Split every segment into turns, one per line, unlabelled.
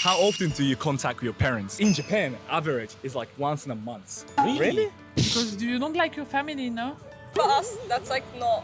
How often do you contact your parents? In Japan, average is like once in a month.
Really?
Because you don't like your family, no?
For us, that's like not.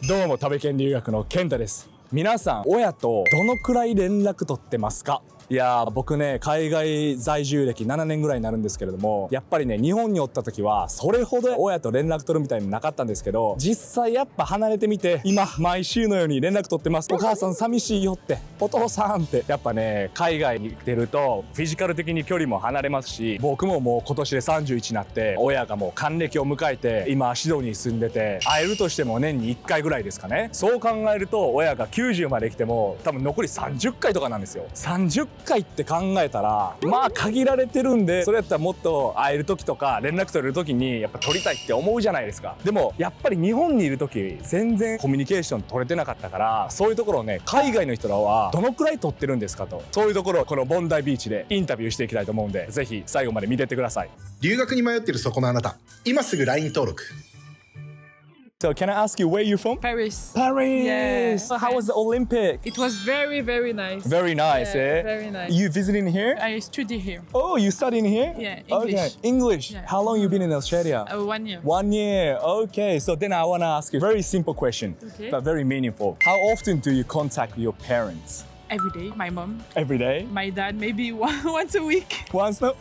どうも、タビケン留学のケンタです。皆さん、親とどのくらい連絡取ってますか？いやー、僕ね、海外在住歴7年ぐらいになるんですけれども、やっぱりね、日本におった時はそれほど親と連絡取るみたいになかったんですけど、実際やっぱ離れてみて、今毎週のように連絡取ってます。お母さん寂しいよって、お父さんって。やっぱね、海外に出るとフィジカル的に距離も離れますし、僕ももう今年で31になって、親がもう還暦を迎えて、今シドニーに住んでて、会えるとしても年に1回ぐらいですかね。そう考えると親が90まで来ても多分残り30回とかなんですよ。30回って考えたらまあ限られてるんで、それやったらもっと会える時とか連絡取れる時にやっぱ取りたいって思うじゃないですか。でもやっぱり日本にいる時全然コミュニケーション取れてなかったから、そういうところをね、海外の人らはどのくらい取ってるんですかと、そういうところをこのボンダイビーチでインタビューしていきたいと思うんで、ぜひ最後まで見てってください。
留学に迷っているそこのあなた、今すぐ LINE 登録。
So can I ask you where you're from?
Paris.
Paris!
Yeah.
So how was the Olympic?
It was very, very nice.
Very nice,
Yeah,
eh?
very nice.
You visiting here?
I study here.
Oh, you studying here?
Yeah, English.
Okay, English.
Yeah.
How long you been in Australia?
1 year.
1 year. Okay, so then I want to ask you a very simple question,
Okay.
but very meaningful. How often do you contact your parents?
Every day, my mom,
Every day?
my dad, maybe once a week.
Once? No?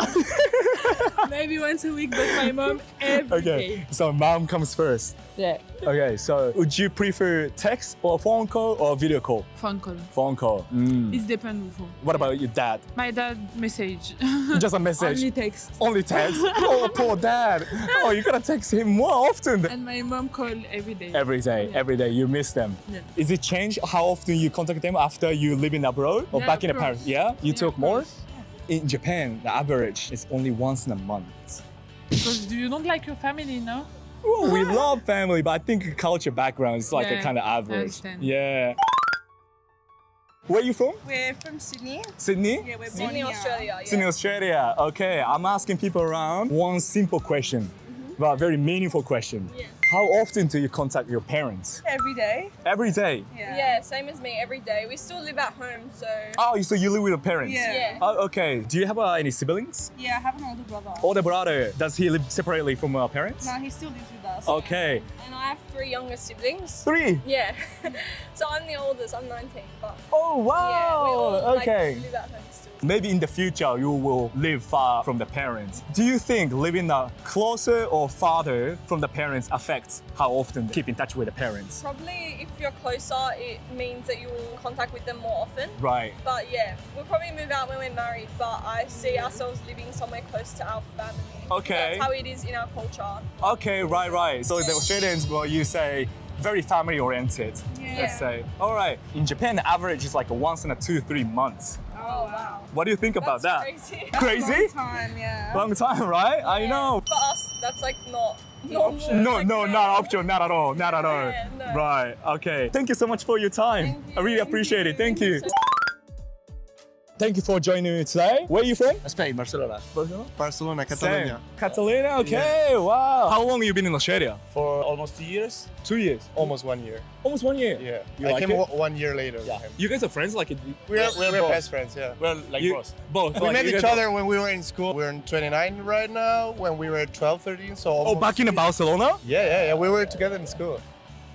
Maybe once a week, but my mom every day.
Okay, so mom comes first.
Yeah.
Okay, so would you prefer text or phone call or video call?
Phone call.
Phone call.
It depends.
What about your dad?
My dad message.
Just a message?
Only text.
Only text? Oh, poor dad. Oh, you gotta text him more often.
And my mom call every day.
Every day,
Yeah.
every day you miss them.
Yeah.
Is it changed how often you contact them after you living abroad or
Yeah,
back in
of
the Paris?
course.
Yeah, you
Yeah,
talk
of
more.
course.
In Japan, the average is only once in a month.
Because you don't like your family, no?
Oh, we love family, but I think culture background is like a
Yeah,
kind of
I
average.
understand.
Yeah. Where are you from?
We're from Sydney.
Sydney?
Yeah, we're born
Sydney,
here.
Australia. Yeah.
Sydney, Australia. Okay, I'm asking people around one simple question, but a very meaningful question.
Yeah.
How often do you contact your parents?
Every day.
Every day.
Yeah, same as me every day. We still live at home, so.
Oh, so you live with your parents?
Yeah.
Yeah.
Oh, okay. Do you have any siblings?
Yeah, I have an older brother.
Older brother, does he live separately from our parents?
No, he still lives with us.
Okay.
And I have 3 younger siblings.
3.
Yeah. So I'm the oldest. I'm 19, but
Oh, wow.
yeah, we all
Okay.
like, live at home still.
Maybe in the future you will live far from the parents. Do you think living closer or farther from the parents affects how often keep in touch with the parents?
Probably if you're closer, it means that you will contact with them more often.
Right.
But yeah, we'll probably move out when we're married, but I see ourselves living somewhere close to our family.
Okay.
That's how it is in our culture.
Okay, right. So the Australians, well, you say very family oriented.
Yeah.
Let's say. All right. In Japan, the average is like once in 2-3 months.
Oh, wow.
What do you think about
That's
that?
crazy.
Crazy?
Long time, yeah.
Long time, right? I know.
For us, that's like not normal.
No,
Like,
no,
yeah.
not option, not at all, not at all.
Yeah, no.
Right, okay. Thank you so much for your time.
Thank you.
I really appreciate it. Thank you.
so much.
Thank you for joining me today. Where are you from?
Spain, Barcelona.
Barcelona,
Same.
Catalonia.
Catalina, okay, wow. How long have you been in Australia?
For almost 2 years,
2 years.
almost 1 year.
Almost 1 year.
Yeah,
You
I
like
came
it?
1 year later.
Yeah.
With him.
You guys are friends? Like
We're
both.
best friends. Yeah, we're like
You-
bros.
Both.
We
like,
met
you
each
guys are-
other when we were in school. We're in 29 right now. When we were 12, 13, so
Oh,
almost
back in Barcelona?
Yeah. We were together in school.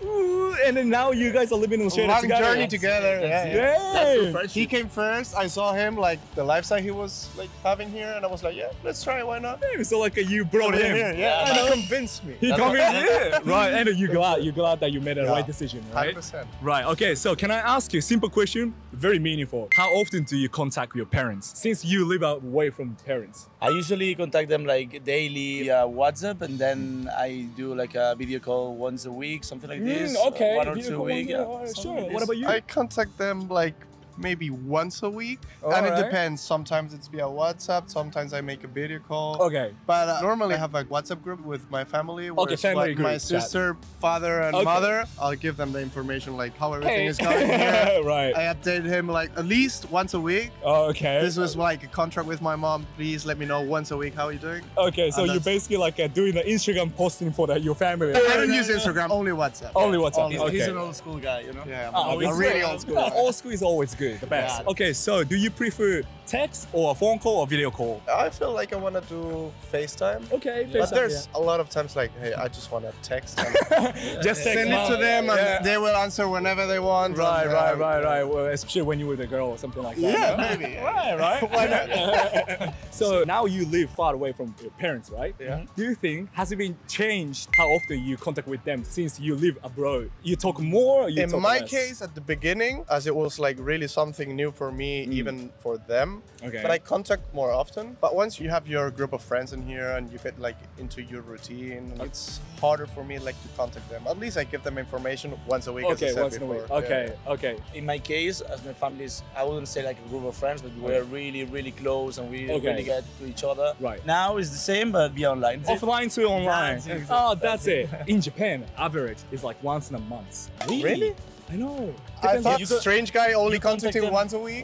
Ooh, and then now you guys are living in Australia
Long
together.
journey together.
Yeah.
He came first. I saw him like the lifestyle he was like having here, and I was like, yeah, let's try. Why not?
So like you brought
We're
him.
here. Yeah,
I know.
he convinced me.
He
That's
convinced
what-
you. Right, and you glad that you made the
Yeah.
right decision, right?
100%.
Right, okay, so can I ask you a simple question? Very meaningful. How often do you contact your parents since you live away from parents?
I usually contact them like daily via WhatsApp, and then I do like a video call once a week, something like this.
Okay.
1 or
video
2
call,
weeks.
yeah,
Yeah,
sure.
something like
What
this.
about you?
I contact them like maybe once a week.
All
and
right.
it depends. Sometimes it's via WhatsApp. Sometimes I make a video call.
Okay.
But normally I have a WhatsApp group with my family. Where
Okay,
it's
family
like
group
my
chat.
sister, father, and
Okay.
mother. I'll give them the information like how everything
Hey.
is going here.
Right.
I update him like at least once a week.
Okay.
This was like a contract with my mom. Please let me know once a week how you're doing.
Okay, so
And
you're
that's-
basically like doing the Instagram posting for your family.
I don't use Instagram, only WhatsApp.
Only WhatsApp.
Only
Okay.
He's an old school guy, you know?
Yeah,
Oh,
I'm
it's
a really
great.
old school.
No, old school is always good, the best.
Yeah.
Okay, so do you prefer text or a phone call or video call?
I feel like I want to do FaceTime.
Okay,
But there's a lot of times like, hey, I just want to text and
just text
send it to them and
Yeah.
they will answer whenever they want.
Right,
and,
right. Well, especially when you're with a girl or something like that.
Yeah,
no?
maybe.
Right. Why not? So now you live far away from your parents, right?
Yeah.
Do you think has it been changed how often you contact with them since you live abroad? You talk more. Or you
In
talk
my
less?
case, at the beginning, as it was like really something new for me, even for them.
Okay.
But I contact more often. But once you have your group of friends in here and you get like into your routine, it's harder for me like to contact them. At least I give them information once a week.
Okay,
as I said
once in a week.
before.
Okay,
Yeah.
okay.
In my case, as my family is, I wouldn't say like a group of friends, but we're really, really close and we
Okay.
really get to each other.
Right.
Now it's the same, but via online.
Offline to online.
That's it.
Oh, that's it. In Japan, average is like once in a month.
Really?
I know.
I thought
You could-
strange guy only
you contact
contacting
them
once a week.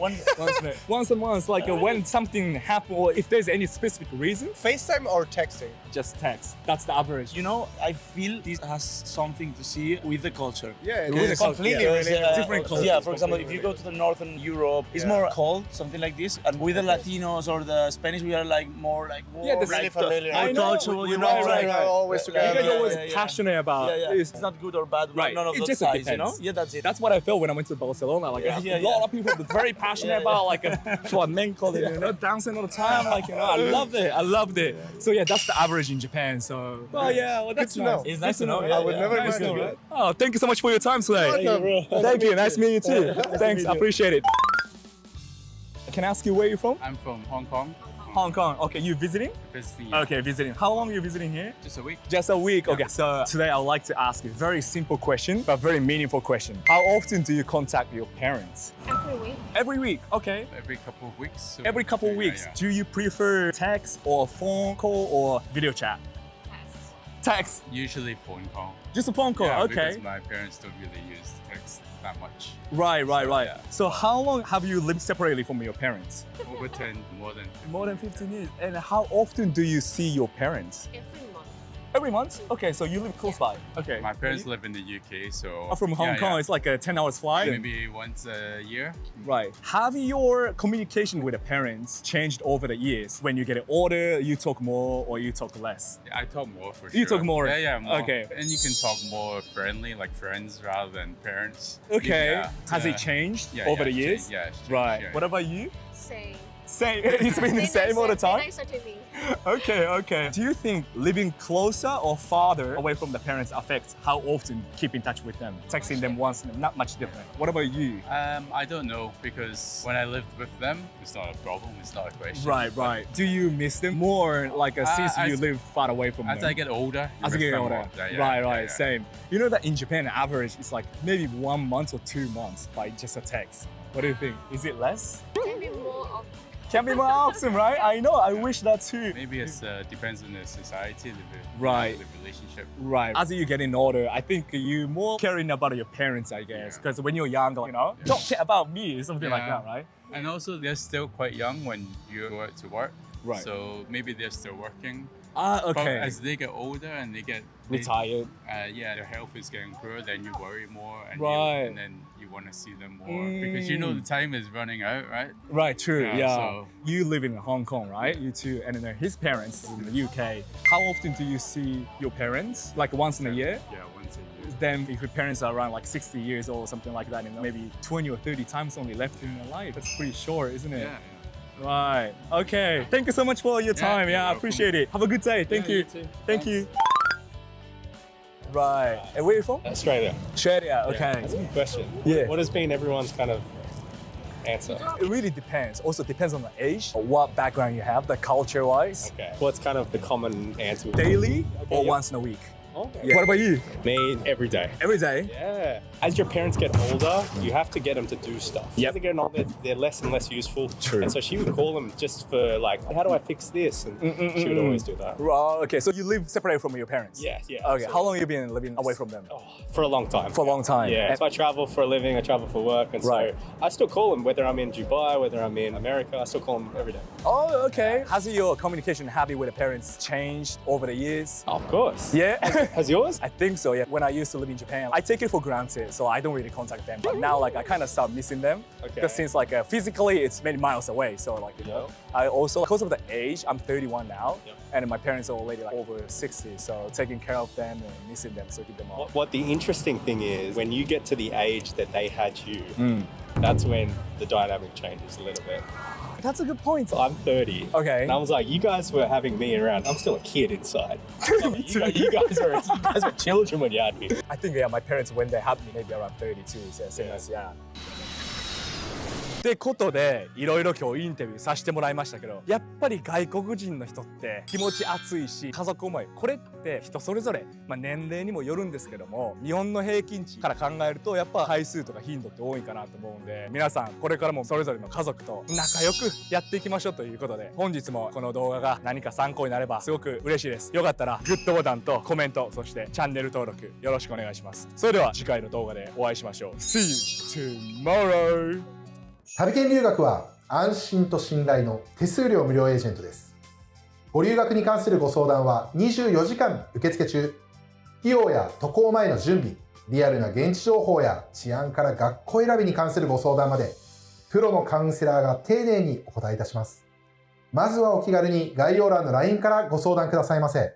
Once a month, like when something happens or if there's any specific reason,
FaceTime or texting?
just text. That's the average.
You know, I feel this has something to see with the culture.
Yeah,
With the
it's
culture,
completely
yeah.
related.
Different cultures.
Yeah, for example, if you go to the northern Europe, it's
Yeah.
more cold, something like this. And with the Latinos or the Spanish, we are like more like warm,
Yeah, the-
Really
like,
familiar.
I know.
cultural, you know,
Right,
like,
right.
Always
You
together.
guys are always
yeah.
passionate about this.
It's not good or bad,
Right.
none of
It
those
just
sides, you know?
depends.
Yeah, that's it.
That's what I felt when I went to Barcelona. Like
Yeah,
a
yeah,
lot
yeah.
of people very passionate
Yeah,
about like a flamenco, you know, dancing all the time. Like I loved it. I loved it. So yeah, that's the average in Japan. So well, that's
to know.
nice.
It's nice to know.
I would never
Nice to
imagine
know,
that.
right? Oh, thank you so much for your time today.
Welcome.
Thank you. Nice meeting you too. Thanks. I appreciate it. Can I ask you where you're from?
I'm from Hong Kong.
Hong Kong. Okay, you visiting?
Visiting
Okay, visiting. How long are you visiting here?
just a week.
Just a week. Okay. So today I'd like to ask you a very simple question, but very meaningful question. How often do you contact your parents?
Every week.
Every week. Okay.
Every couple of weeks. So
Every couple of
yeah,
weeks.
yeah.
Do you prefer text or phone call or video chat? Text.
Usually phone call.
Just a phone call.
Yeah,
Okay.
Because my parents don't really use text that much.
Right.
yeah.
So how long have you lived separately from your parents?
Over 10, more than 10.
More than 15 years. And how often do you see your parents?
Every month.
Every month? Okay, so you live close by. Okay.
My parents live in the UK, so
From Hong
yeah,
Kong,
yeah.
it's like a 10 hours flight.
Maybe once a year.
Right. Have your communication with the parents changed over the years? When you get older, you talk more or you talk less?
Yeah, I talk more for sure.
You talk more?
Yeah, more.
Okay.
And you can talk more friendly, like friends rather than parents.
Okay.
Yeah,
Has
yeah.
it changed
Yeah,
over
yeah,
the years?
Yeah, it's changed,
Right.
yeah.
What about you?
Same.
Same. It's been the same all the time?
Nicer to me.
Okay. Do you think living closer or farther away from the parents affects how often keep in touch with them? Texting them once, not much different. What about you?
I don't know because when I lived with them, it's not a problem. It's not a question.
Right. Do you miss them more like since you
as-
live far away from
As
them?
I get older,
As you
miss
get
them
older.
more. Yeah,
Right,
yeah.
same. You know that in Japan, the average is like maybe 1 month or 2 months by just a text. What do you think? Is it less?
Can be more of
Can be more often, right? I know, I wish that too.
Maybe it depends on the society,
Right.
the relationship.
Right. As you getting older, I think you more caring about your parents, I guess. Because when you're younger, don't care about me, something like
Yeah.
that, right?
And also, they're still quite young when you go out to work.
Right.
So maybe they're still working.
Ah,
But
okay.
as they get older and they get
Retired.
their health is getting poor, then you worry more, and,
Right.
and then you want to see them more because you know the time is running out, right?
Right, true,
Yeah,
yeah.
so-
You live in Hong Kong, right? You too, and then his parents in the UK. How often do you see your parents? Like once in a year?
Yeah, once a year.
Then if your parents are around like 60 years old or something like that, and maybe 20 or 30 times only left in their life. That's pretty short, isn't it?
Yeah.
Right. Okay. Thank you so much for your time.
you're
Yeah, I
welcome.
appreciate it. Have a good day. Thank you.
you too.
Thank you. Right. And where are you from?
Australia.
Australia. Okay.
That's a good question.
Yeah.
What has been everyone's kind of answer?
It really depends. Also depends on the age, or what background you have, the culture-wise.
Okay. What's kind of the common answer?
Daily or
yeah.
once in a week?
Oh,
What about you?
Me every day.
Every day?
Yeah. As your parents get older, you have to get them to do stuff.
Yep.
As they get older, they're less and less useful.
True.
And so she would call them just for like, how do I fix this? And she would always do that.
Okay, so you live separate from your parents?
Yeah.
Okay, how long have you been living away from them?
Oh, for a long time.
For a long time.
Yeah. So I travel for a living, I travel for work. And
Right.
so I still call them, whether I'm in Dubai, whether I'm in America, I still call them every day.
Oh, okay. Has your communication habit with the parents changed over the years?
Of course.
Yeah.
Has yours?
I think so, yeah. When I used to live in Japan, I take it for granted, so I don't really contact them. But now, like, I kind of start missing them.
Okay.
Because since, like, physically, it's many miles away. So, like, you know, I also, because of the age, I'm 31 now.
Yep.
And my parents are already, like, over 60. So, taking care of them and missing them, so keep them up.
What the interesting thing is, when you get to the age that they had you, that's when the dynamic changes a little bit.
That's a good point.
So I'm 30.
Okay.
And I was like, you guys were having me around. I'm still a kid inside. You guys were children when you had me.
I think, yeah, my parents, when they had me, maybe around 32, so same as, yeah. ってことでいろいろ今日インタビューさせてもらいましたけど、やっぱり外国人の人って気持ち熱いし家族思い、これって人それぞれ、年齢にもよるんですけども、日本の平均値から考えるとやっぱ回数とか頻度って多いかなと思うんで、皆さんこれからもそれぞれの家族と仲良くやっていきましょうということで、本日もこの動画が何か参考になればすごく嬉しいです。よかったらグッドボタンとコメント、そしてチャンネル登録よろしくお願いします。それでは次回の動画でお会いしましょう。See you tomorrow!
旅研留学は安心と信頼の手数料無料エージェントです。ご留学に関するご相談は24時間受付中。費用や渡航前の準備、リアルな現地情報や治安から学校選びに関するご相談まで、プロのカウンセラーが丁寧にお答えいたします。まずはお気軽に概要欄の LINE からご相談くださいませ。